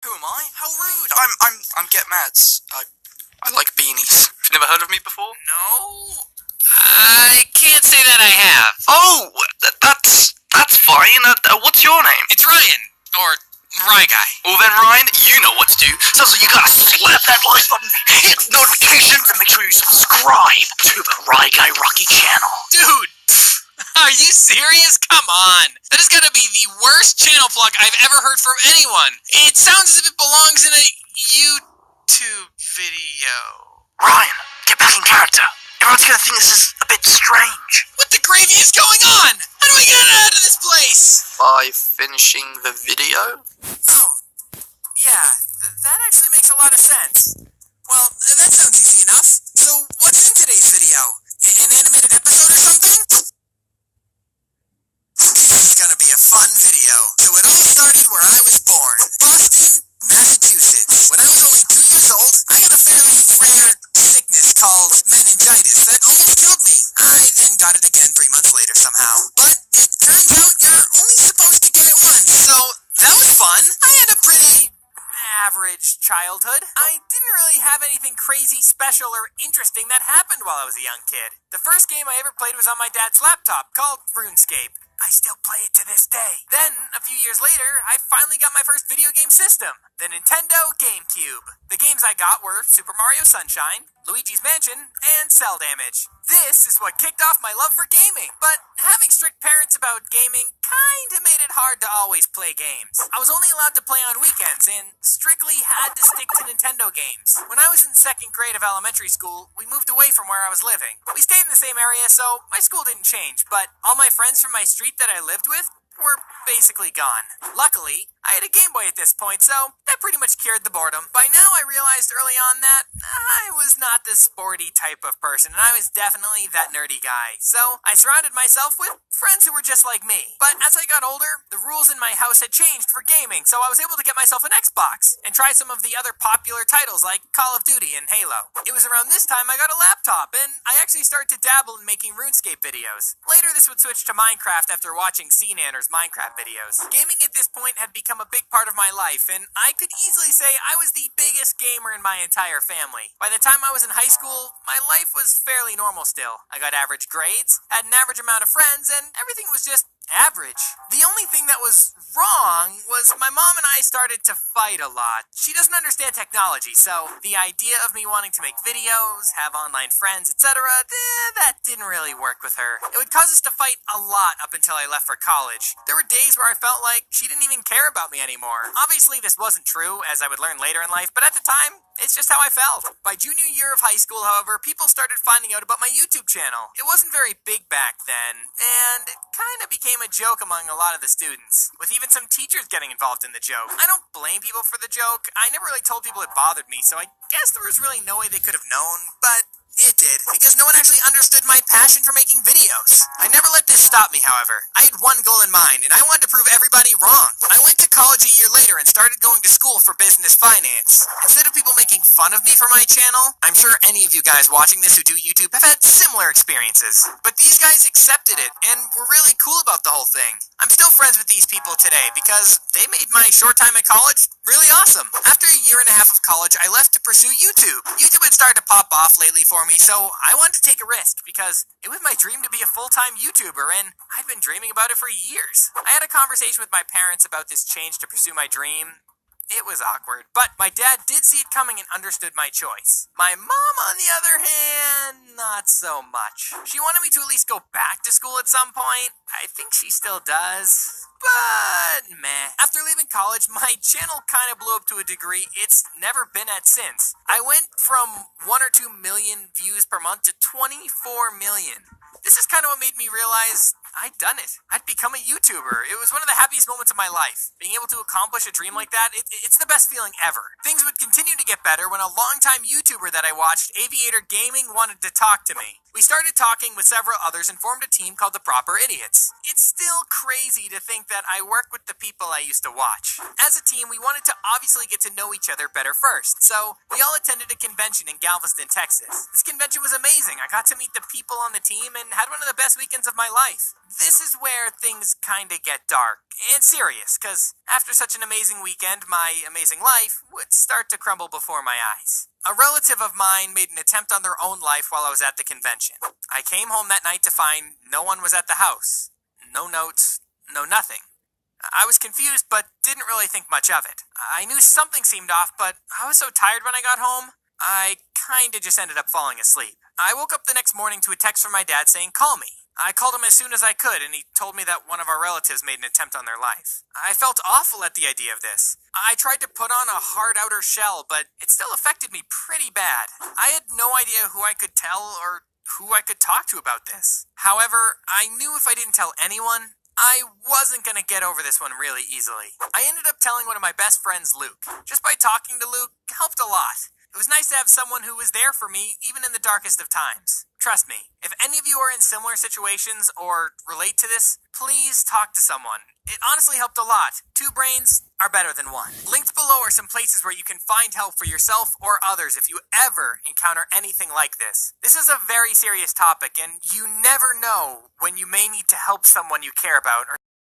Who am I? How rude! I'm Get Mads. I like beanies. You've never heard of me before? No, I can't say that I have. Oh, that's fine. What's your name? It's Ryan, or Rye Guy. Well then, Ryan, you know what to do. So you gotta slap that like button, hit notifications, and make sure you subscribe to the Rye Guy Rocky channel. Dude, are you serious? Come on. That is gonna be the worst channel plug I've ever heard from anyone. It sounds as if it belongs in a YouTube video. Ryan, get back in character. Everyone's gonna think this is a bit strange. What the gravy is going on? How do I get out of this place? By finishing the video? Oh, yeah, that actually makes a lot of sense. Well, that sounds easy enough. So, what's in today's video? An animated episode or something? This is gonna be a fun video. So it all started where I was born. Boston, Massachusetts. When I was only 2 years old, I got a fairly rare sickness called meningitis that almost killed me. I then got it again 3 months later somehow. But it turns out you're only supposed to get it once. So that was fun. I had a pretty average childhood. I didn't really have anything crazy, special, or interesting that happened while I was a young kid. The first game I ever played was on my dad's laptop called RuneScape. I still play it to this day. Then, a few years later, I finally got my first video game system, the Nintendo GameCube. The games I got were Super Mario Sunshine, Luigi's Mansion, and Cell Damage. This is what kicked off my love for gaming, but having strict parents about gaming kinda made it hard to always play games. I was only allowed to play on weekends, and strictly had to stick to Nintendo games. When I was in 2nd grade of elementary school, we moved away from where I was living. We stayed in the same area, so my school didn't change, but all my friends from my street that I lived with were basically gone. Luckily, I had a Game Boy at this point, so that pretty much cured the boredom. By now, I realized early on that I was not the sporty type of person, and I was definitely that nerdy guy. So I surrounded myself with friends who were just like me. But as I got older, the rules in my house had changed for gaming, so I was able to get myself an Xbox and try some of the other popular titles like Call of Duty and Halo. It was around this time I got a laptop, and I actually started to dabble in making RuneScape videos. Later, this would switch to Minecraft after watching CNanner's Minecraft videos. Gaming at this point had become a big part of my life, and I could easily say I was the biggest gamer in my entire family. By the time I was in high school, my life was fairly normal still. I got average grades, had an average amount of friends, and everything was just average. The only thing that was wrong was my mom and I started to fight a lot. She doesn't understand technology, so the idea of me wanting to make videos, have online friends, etc., that didn't really work with her. It would cause us to fight a lot up until I left for college. There were days where I felt like she didn't even care about me anymore. Obviously, this wasn't true, as I would learn later in life, but at the time, it's just how I felt. By junior year of high school, however, people started finding out about my YouTube channel. It wasn't very big back then, and it kind of became a joke among a lot of the students, with even some teachers getting involved in the joke. I don't blame people for the joke. I never really told people it bothered me, so I guess there was really no way they could have known, but it did, because no one actually understood my passion for making videos. I never let this stop me, however. I had one goal in mind, and I wanted to prove everybody wrong. I went to college a year later and started going to school for business finance. Instead of people making fun of me for my channel, I'm sure any of you guys watching this who do YouTube have had similar experiences. But these guys accepted it, and were really cool about the whole thing. I'm still friends with these people today, because they made my short time at college really awesome. After a year and a half of college, I left to pursue YouTube. YouTube had started to pop off lately for me, so I wanted to take a risk because it was my dream to be a full-time YouTuber, and I'd been dreaming about it for years. I had a conversation with my parents about this change to pursue my dream. It was awkward, but my dad did see it coming and understood my choice. My mom, on the other hand, not so much. She wanted me to at least go back to school at some point. I think she still does. But meh. After leaving college, my channel kind of blew up to a degree it's never been at since. I went from 1 or 2 million views per month to 24 million. This is kind of what made me realize I'd done it. I'd become a YouTuber. It was one of the happiest moments of my life. Being able to accomplish a dream like that, it's the best feeling ever. Things would continue to get better when a longtime YouTuber that I watched, Aviator Gaming, wanted to talk to me. We started talking with several others and formed a team called the Proper Idiots. It's still crazy to think that I work with the people I used to watch. As a team, we wanted to obviously get to know each other better first, so we all attended a convention in Galveston, Texas. This convention was amazing. I got to meet the people on the team and had one of the best weekends of my life. This is where things kinda get dark and serious, cause after such an amazing weekend, my amazing life would start to crumble before my eyes. A relative of mine made an attempt on their own life while I was at the convention. I came home that night to find no one was at the house. No notes, no nothing. I was confused, but didn't really think much of it. I knew something seemed off, but I was so tired when I got home, I kinda just ended up falling asleep. I woke up the next morning to a text from my dad saying, "Call me." I called him as soon as I could, and he told me that one of our relatives made an attempt on their life. I felt awful at the idea of this. I tried to put on a hard outer shell, but it still affected me pretty bad. I had no idea who I could tell or who I could talk to about this. However, I knew if I didn't tell anyone, I wasn't gonna get over this one really easily. I ended up telling one of my best friends, Luke. Just by talking to Luke helped a lot. It was nice to have someone who was there for me, even in the darkest of times. Trust me, if any of you are in similar situations or relate to this, please talk to someone. It honestly helped a lot. Two brains are better than one. Linked below are some places where you can find help for yourself or others if you ever encounter anything like this. This is a very serious topic, and you never know when you may need to help someone you care about or